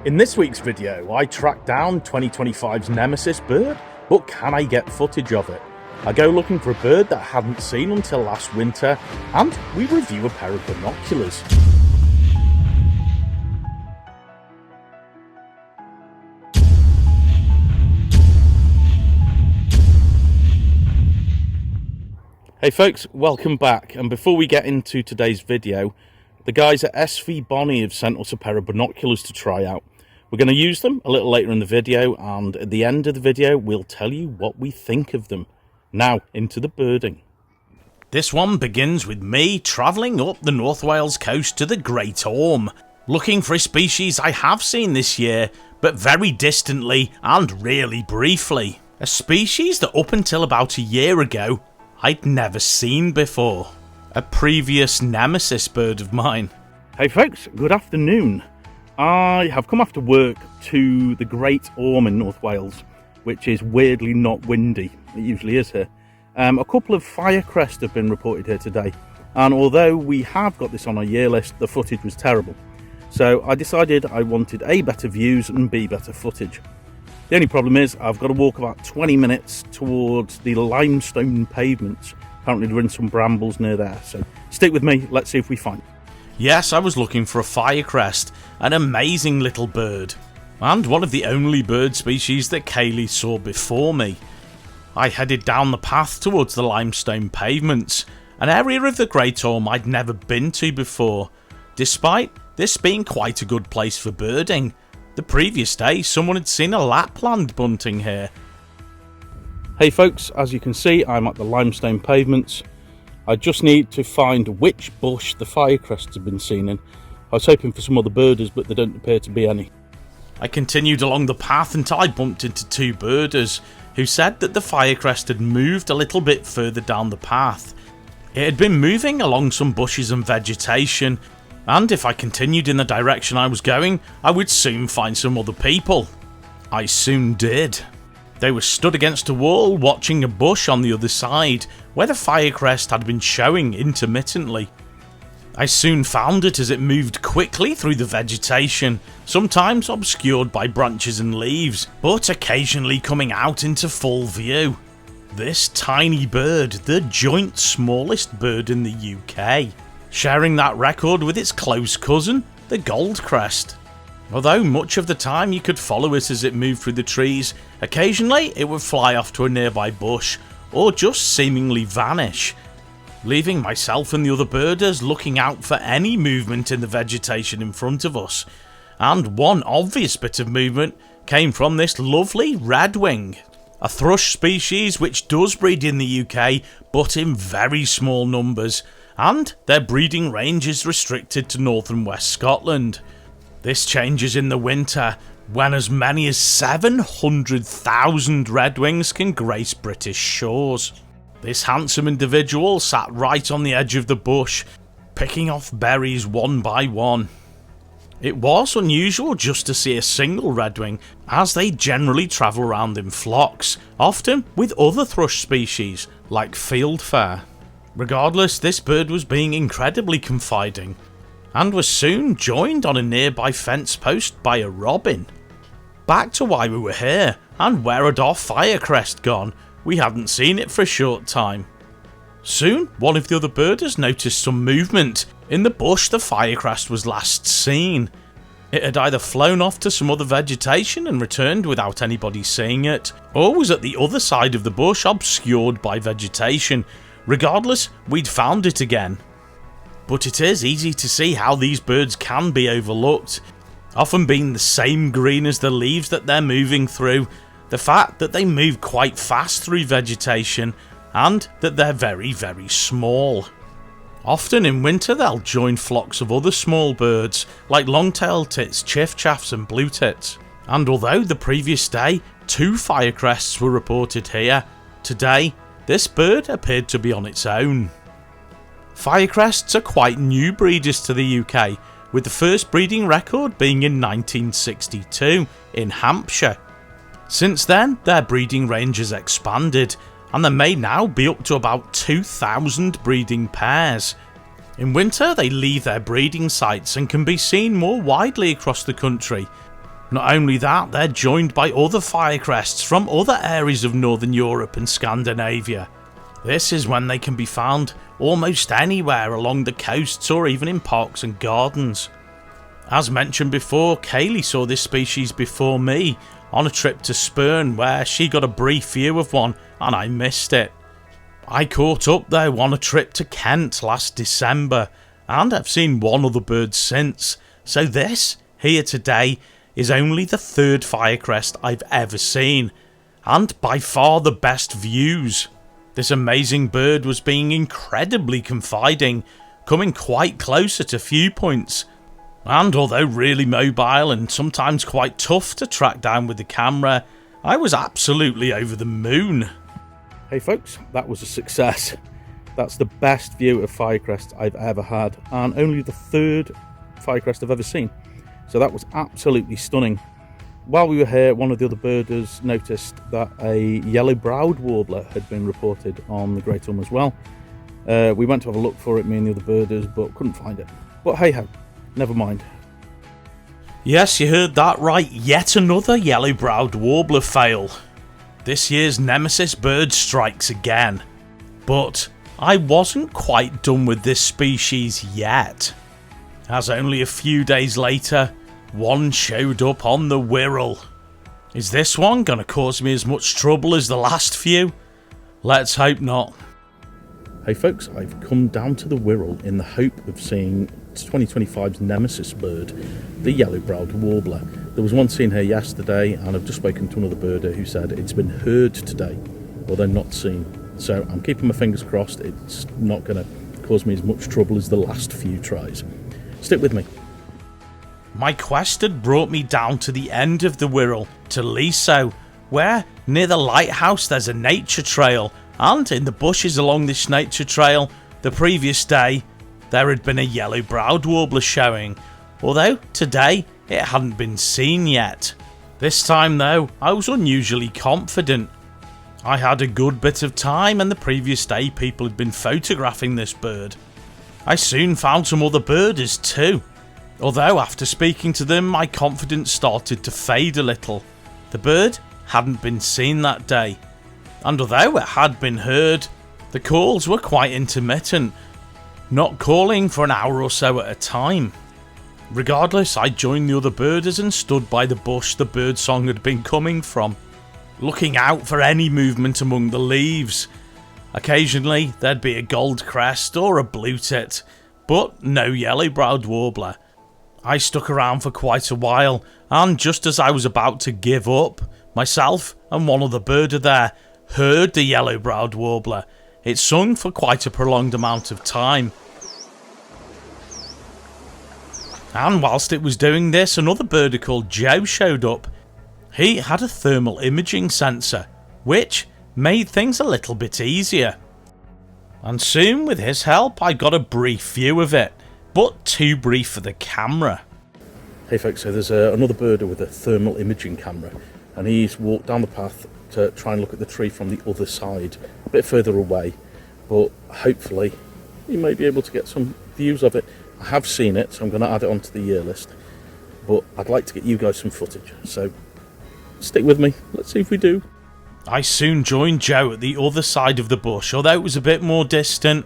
In this week's video, I track down 2025's Nemesis bird, but can I get footage of it? I go looking for a bird that I hadn't seen until last winter, and we review a pair of binoculars. Hey folks, welcome back, and before we get into today's video, the guys at SVBONY have sent us a pair of binoculars to try out. We're going to use them a little later in the video, and at the end of the video we'll tell you what we think of them. Now, into the birding. This one begins with me travelling up the North Wales coast to the Great Orme, looking for a species I have seen this year, but very distantly and really briefly. A species that up until about a year ago I'd never seen before. A previous Nemesis bird of mine. Hey folks, good afternoon. I have come after work to the Great Orme in North Wales, which is weirdly not windy. It usually is here. A couple of firecrest have been reported here today, and although we have got this on our year list, the footage was terrible. So I decided I wanted A, better views, and B, better footage. The only problem is I've got to walk about 20 minutes towards the limestone pavements. Apparently there are some brambles near there, so stick with me, let's see if we find it. Yes, I was looking for a firecrest, an amazing little bird, and one of the only bird species that Kaylee saw before me. I headed down the path towards the limestone pavements, an area of the Great Orme I'd never been to before, despite this being quite a good place for birding. The previous day someone had seen a Lapland bunting here. Hey folks, as you can see I'm at the limestone pavements. I just need to find which bush the firecrests have been seen in. I was hoping for some other birders, but there don't appear to be any. I continued along the path until I bumped into two birders who said that the firecrest had moved a little bit further down the path. It had been moving along some bushes and vegetation, and if I continued in the direction I was going, I would soon find some other people. I soon did. They were stood against a wall watching a bush on the other side, where the firecrest had been showing intermittently. I soon found it as it moved quickly through the vegetation, sometimes obscured by branches and leaves, but occasionally coming out into full view. This tiny bird, the joint smallest bird in the UK, sharing that record with its close cousin, the goldcrest. Although much of the time you could follow it as it moved through the trees, occasionally it would fly off to a nearby bush, or just seemingly vanish, leaving myself and the other birders looking out for any movement in the vegetation in front of us. And one obvious bit of movement came from this lovely redwing, a thrush species which does breed in the UK, but in very small numbers, and their breeding range is restricted to North and West Scotland. This changes in the winter, when as many as 700,000 redwings can grace British shores. This handsome individual sat right on the edge of the bush, picking off berries one by one. It was unusual just to see a single redwing, as they generally travel around in flocks, often with other thrush species, like fieldfare. Regardless, this bird was being incredibly confiding, and was soon joined on a nearby fence post by a robin. Back to why we were here, and where had our firecrest gone? We hadn't seen it for a short time. Soon, one of the other birders noticed some movement in the bush the firecrest was last seen. It had either flown off to some other vegetation and returned without anybody seeing it, or was at the other side of the bush obscured by vegetation. Regardless, we'd found it again. But it is easy to see how these birds can be overlooked, often being the same green as the leaves that they're moving through, the fact that they move quite fast through vegetation, and that they're very, very small. Often in winter they'll join flocks of other small birds, like long-tailed tits, chiffchaffs and blue tits. And although the previous day 2 firecrests were reported here, today this bird appeared to be on its own. Firecrests are quite new breeders to the UK, with the first breeding record being in 1962 in Hampshire. Since then, their breeding range has expanded, and there may now be up to about 2,000 breeding pairs. In winter, they leave their breeding sites and can be seen more widely across the country, Not only that, they're joined by other firecrests from other areas of Northern Europe and Scandinavia. This is when they can be found almost anywhere along the coasts or even in parks and gardens. As mentioned before, Kaylee saw this species before me on a trip to Spurn where she got a brief view of one and I missed it. I caught up though on a trip to Kent last December and have seen one other bird since, so this here today is only the third firecrest I've ever seen, and by far the best views. This amazing bird was being incredibly confiding, coming quite close at a few points, and although really mobile and sometimes quite tough to track down with the camera, I was absolutely over the moon. Hey folks, that was a success. That's the best view of firecrest I've ever had, and only the third firecrest I've ever seen. So that was absolutely stunning. While we were here, one of the other birders noticed that a Yellow-browed Warbler had been reported on the Great Orme as well. We went to have a look for it, me and the other birders, but couldn't find it. But hey ho, never mind. Yes, you heard that right, yet another Yellow-browed Warbler fail. This year's Nemesis bird strikes again. But I wasn't quite done with this species yet, as only a few days later, one showed up on the Wirral. Is this one gonna cause me as much trouble as the last few? Let's hope not. Hey folks, I've come down to the Wirral in the hope of seeing 2025's Nemesis bird, the Yellow-browed Warbler. There was one seen here yesterday, and I've just spoken to another birder who said it's been heard today, although not seen. So I'm keeping my fingers crossed it's not gonna cause me as much trouble as the last few tries. Stick with me. My quest had brought me down to the end of the Wirral, to Liso, where near the lighthouse there's a nature trail, and in the bushes along this nature trail, the previous day, there had been a Yellow-browed Warbler showing, although today it hadn't been seen yet. This time though, I was unusually confident. I had a good bit of time, and the previous day people had been photographing this bird. I soon found some other birders too, although after speaking to them my confidence started to fade a little. The bird hadn't been seen that day, and although it had been heard, the calls were quite intermittent, not calling for an hour or so at a time. Regardless, I joined the other birders and stood by the bush the bird song had been coming from, looking out for any movement among the leaves. Occasionally there'd be a gold crest or a blue tit, but no Yellow-browed Warbler. I stuck around for quite a while, and just as I was about to give up, myself and one other birder there heard the Yellow-browed Warbler. It sung for quite a prolonged amount of time. And whilst it was doing this, another birder called Joe showed up. He had a thermal imaging sensor, which made things a little bit easier. And soon, with his help, I got a brief view of it, but too brief for the camera. Hey folks, so there's another birder with a thermal imaging camera, and he's walked down the path to try and look at the tree from the other side, a bit further away, but hopefully you may be able to get some views of it. I have seen it, so I'm going to add it onto the year list, but I'd like to get you guys some footage, so stick with me, let's see if we do. I soon joined Joe at the other side of the bush, although it was a bit more distant.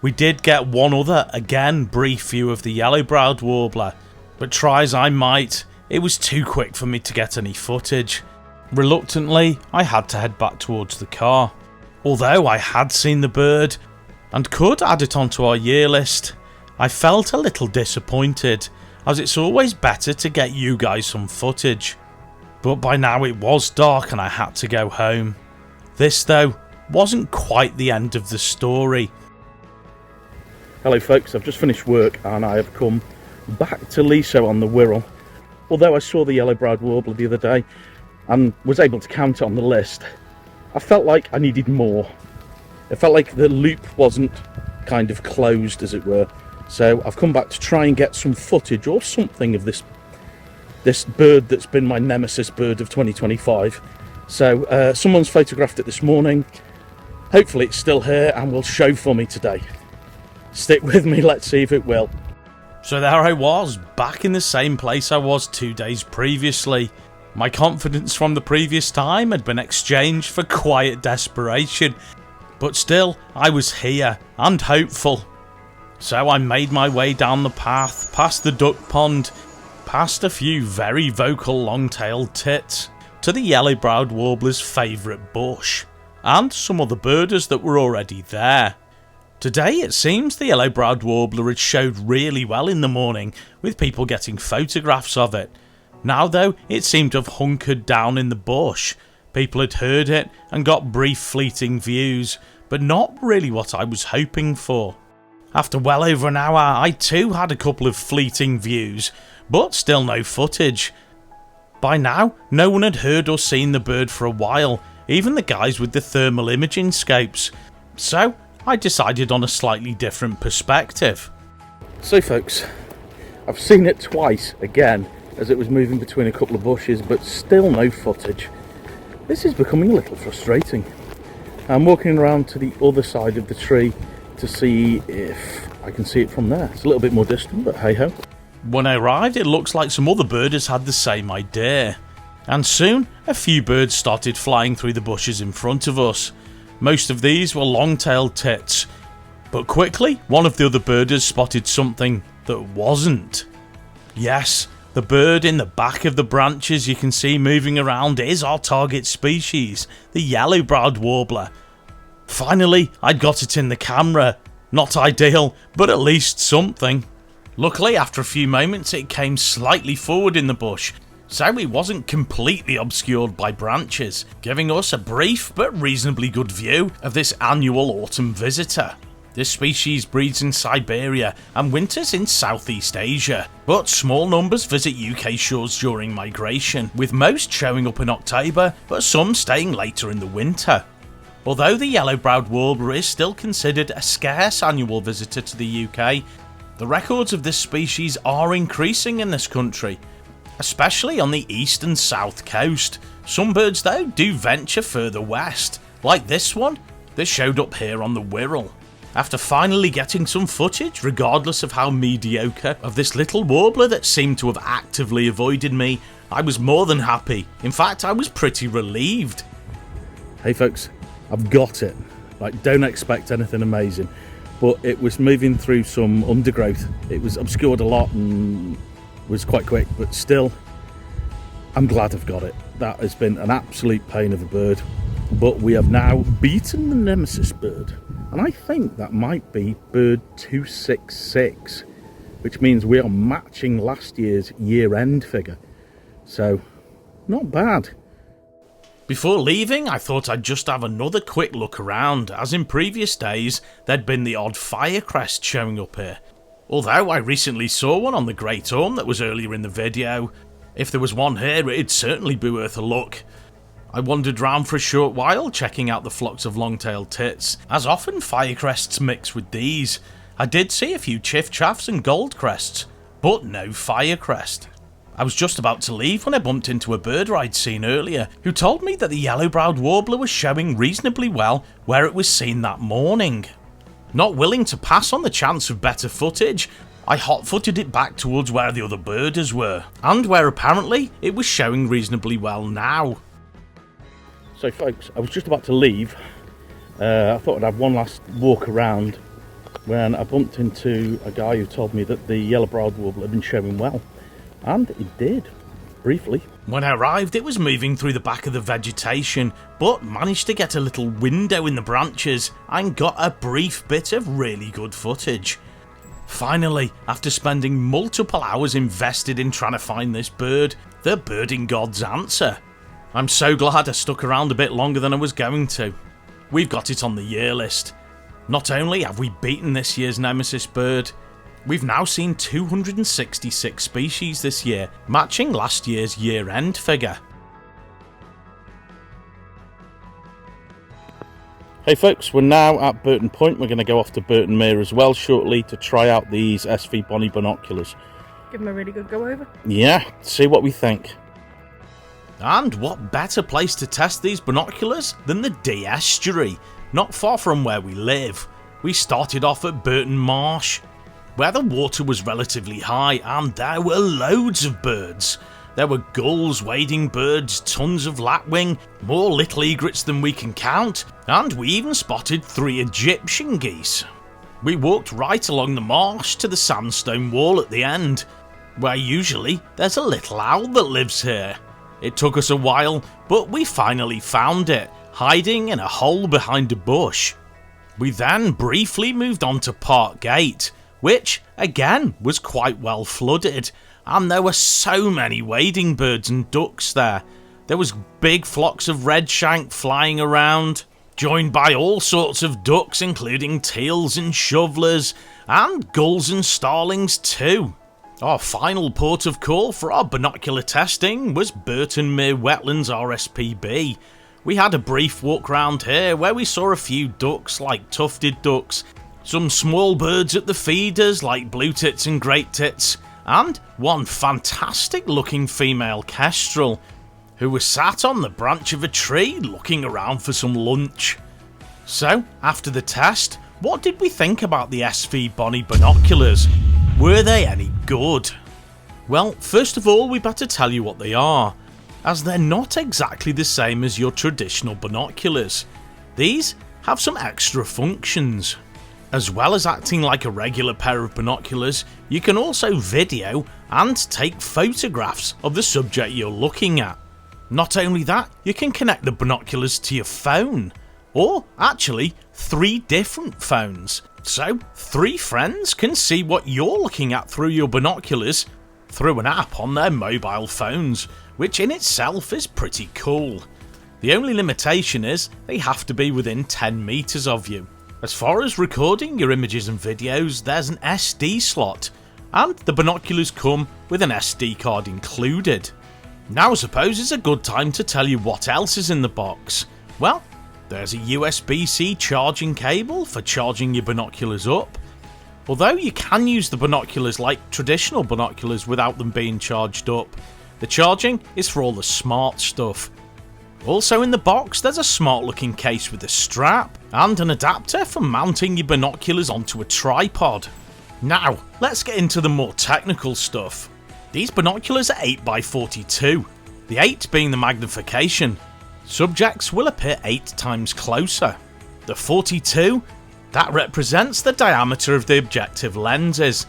We did get one other, again, brief view of the Yellow-browed Warbler, but try as I might, it was too quick for me to get any footage. Reluctantly, I had to head back towards the car. Although I had seen the bird, and could add it onto our year list, I felt a little disappointed, as it's always better to get you guys some footage. But by now it was dark and I had to go home. This though, wasn't quite the end of the story. Hello folks, I've just finished work and I have come back to Liso on the Wirral. Although I saw the Yellow-browed Warbler the other day and was able to count it on the list, I felt like I needed more. It felt like the loop wasn't kind of closed, as it were. So I've come back to try and get some footage or something of this bird that's been my Nemesis bird of 2025. So someone's photographed it this morning. Hopefully it's still here and will show for me today. Stick with me, let's see if it will. So there I was, back in the same place I was 2 days previously. My confidence from the previous time had been exchanged for quiet desperation, but still I was here and hopeful. So I made my way down the path, past the duck pond, past a few very vocal long-tailed tits, to the yellow-browed warbler's favourite bush, and some other birders that were already there. Today it seems the yellow-browed warbler had showed really well in the morning, with people getting photographs of it. Now though, it seemed to have hunkered down in the bush. People had heard it and got brief fleeting views, but not really what I was hoping for. After well over an hour, I too had a couple of fleeting views, but still no footage. By now, no one had heard or seen the bird for a while, even the guys with the thermal imaging scopes. So I decided on a slightly different perspective. So folks, I've seen it twice again as it was moving between a couple of bushes, but still no footage. This is becoming a little frustrating. I'm walking around to the other side of the tree to see if I can see it from there. It's a little bit more distant, but hey ho. When I arrived, it looks like some other birders had the same idea. And soon, a few birds started flying through the bushes in front of us. Most of these were long-tailed tits, but quickly one of the other birders spotted something that wasn't. Yes, the bird in the back of the branches you can see moving around is our target species, the yellow-browed warbler. Finally, I'd got it in the camera. Not ideal, but at least something. Luckily, after a few moments it came slightly forward in the bush, so it wasn't completely obscured by branches, giving us a brief but reasonably good view of this annual autumn visitor. This species breeds in Siberia and winters in Southeast Asia, but small numbers visit UK shores during migration, with most showing up in October, but some staying later in the winter. Although the yellow-browed warbler is still considered a scarce annual visitor to the UK, the records of this species are increasing in this country, especially on the east and south coast. Some birds though do venture further west, like this one that showed up here on the Wirral. After finally getting some footage, regardless of how mediocre, of this little warbler that seemed to have actively avoided me, I was more than happy. In fact, I was pretty relieved. Hey folks, I've got it. Like, don't expect anything amazing, but it was moving through some undergrowth. It was obscured a lot and was quite quick, but still, I'm glad I've got it. That has been an absolute pain of a bird, but we have now beaten the Nemesis bird, and I think that might be bird 266, which means we are matching last year's year-end figure, so not bad. Before leaving, I thought I'd just have another quick look around, as in previous days there'd been the odd firecrest showing up here. Although I recently saw one on the Great Orme that was earlier in the video, if there was one here it'd certainly be worth a look. I wandered round for a short while checking out the flocks of long-tailed tits, as often firecrests mix with these. I did see a few chiff-chaffs and goldcrests, but no firecrest. I was just about to leave when I bumped into a birder I'd seen earlier, who told me that the yellow-browed warbler was showing reasonably well where it was seen that morning. Not willing to pass on the chance of better footage, I hot-footed it back towards where the other birders were, and where apparently it was showing reasonably well now. So folks, I was just about to leave. I thought I'd have one last walk around when I bumped into a guy who told me that the yellow-browed warbler had been showing well. And it did, briefly. When I arrived, it was moving through the back of the vegetation, but managed to get a little window in the branches and got a brief bit of really good footage. Finally, after spending multiple hours invested in trying to find this bird, the birding gods answer. I'm so glad I stuck around a bit longer than I was going to. We've got it on the year list. Not only have we beaten this year's Nemesis bird, we've now seen 266 species this year, matching last year's year-end figure. Hey folks, we're now at Burton Point. We're going to go off to Burton Mere as well shortly to try out these SVBONY binoculars. Give them a really good go over. Yeah, see what we think. And what better place to test these binoculars than the Dee Estuary, not far from where we live. We started off at Burton Marsh. where the water was relatively high and there were loads of birds. There were gulls, wading birds, tons of lapwing, more little egrets than we can count, and we even spotted 3 Egyptian geese. We walked right along the marsh to the sandstone wall at the end, where usually there's a little owl that lives here. It took us a while, but we finally found it, hiding in a hole behind a bush. We then briefly moved on to Park Gate, which again was quite well flooded, and there were so many wading birds and ducks there. There was big flocks of redshank flying around, joined by all sorts of ducks including teals and shovelers, and gulls and starlings too. Our final port of call for our binocular testing was Burton Mere Wetlands RSPB. We had a brief walk round here where we saw a few ducks like tufted ducks, some small birds at the feeders like blue tits and great tits, and one fantastic looking female kestrel who was sat on the branch of a tree looking around for some lunch. So, after the test, what did we think about the SVBONY binoculars? Were they any good? Well, first of all, we better tell you what they are, as they're not exactly the same as your traditional binoculars. These have some extra functions. As well as acting like a regular pair of binoculars, you can also video and take photographs of the subject you're looking at. Not only that, you can connect the binoculars to your phone, or actually 3 different phones. So 3 friends can see what you're looking at through your binoculars through an app on their mobile phones, which in itself is pretty cool. The only limitation is they have to be within 10 meters of you. As far as recording your images and videos, there's an SD slot, and the binoculars come with an SD card included. Now I suppose it's a good time to tell you what else is in the box. Well, there's a USB-C charging cable for charging your binoculars up. Although you can use the binoculars like traditional binoculars without them being charged up, the charging is for all the smart stuff. Also in the box there's a smart looking case with a strap and an adapter for mounting your binoculars onto a tripod. Now let's get into the more technical stuff. These binoculars are 8x42, the 8 being the magnification. Subjects will appear 8 times closer. The 42, that represents the diameter of the objective lenses.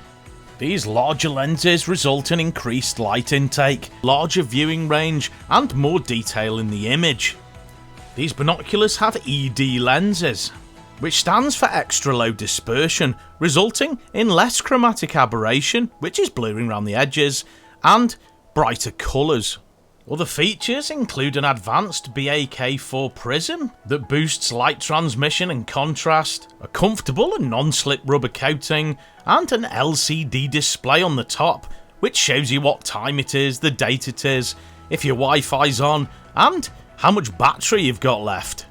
These larger lenses result in increased light intake, larger viewing range, and more detail in the image. These binoculars have ED lenses, which stands for extra low dispersion, resulting in less chromatic aberration, which is blurring around the edges, and brighter colours. Other features include an advanced BAK4 prism that boosts light transmission and contrast, a comfortable and non-slip rubber coating, and an LCD display on the top, which shows you what time it is, the date it is, if your Wi-Fi's on, and how much battery you've got left.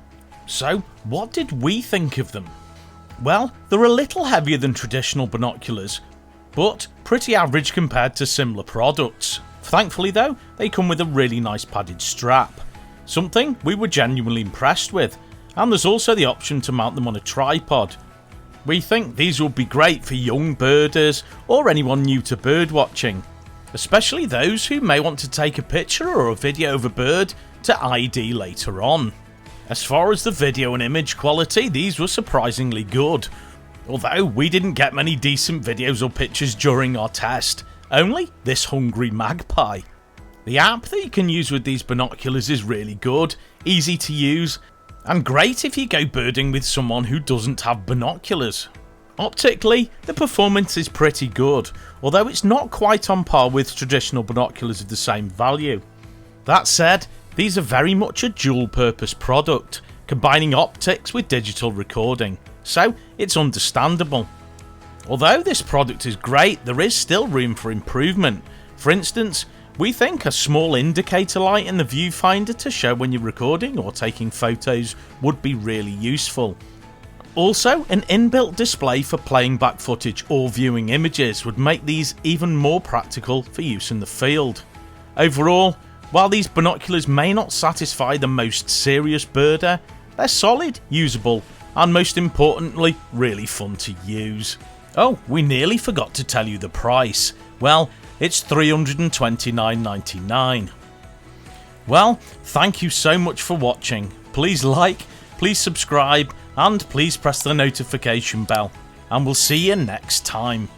So, what did we think of them? Well, they're a little heavier than traditional binoculars, but pretty average compared to similar products. Thankfully though, they come with a really nice padded strap, something we were genuinely impressed with, and there's also the option to mount them on a tripod. We think these will be great for young birders or anyone new to birdwatching, especially those who may want to take a picture or a video of a bird to ID later on. As far as the video and image quality, these were surprisingly good, although we didn't get many decent videos or pictures during our test. Only this hungry magpie. The app that you can use with these binoculars is really good, easy to use, and great if you go birding with someone who doesn't have binoculars. Optically, the performance is pretty good, although it's not quite on par with traditional binoculars of the same value. That said, these are very much a dual-purpose product, combining optics with digital recording, so it's understandable. Although this product is great, there is still room for improvement. For instance, we think a small indicator light in the viewfinder to show when you're recording or taking photos would be really useful. Also, an inbuilt display for playing back footage or viewing images would make these even more practical for use in the field. Overall, while these binoculars may not satisfy the most serious birder, they're solid, usable, and most importantly, really fun to use. Oh, we nearly forgot to tell you the price. Well, it's $329.99. Well, thank you so much for watching. Please like, please subscribe, and please press the notification bell. And we'll see you next time.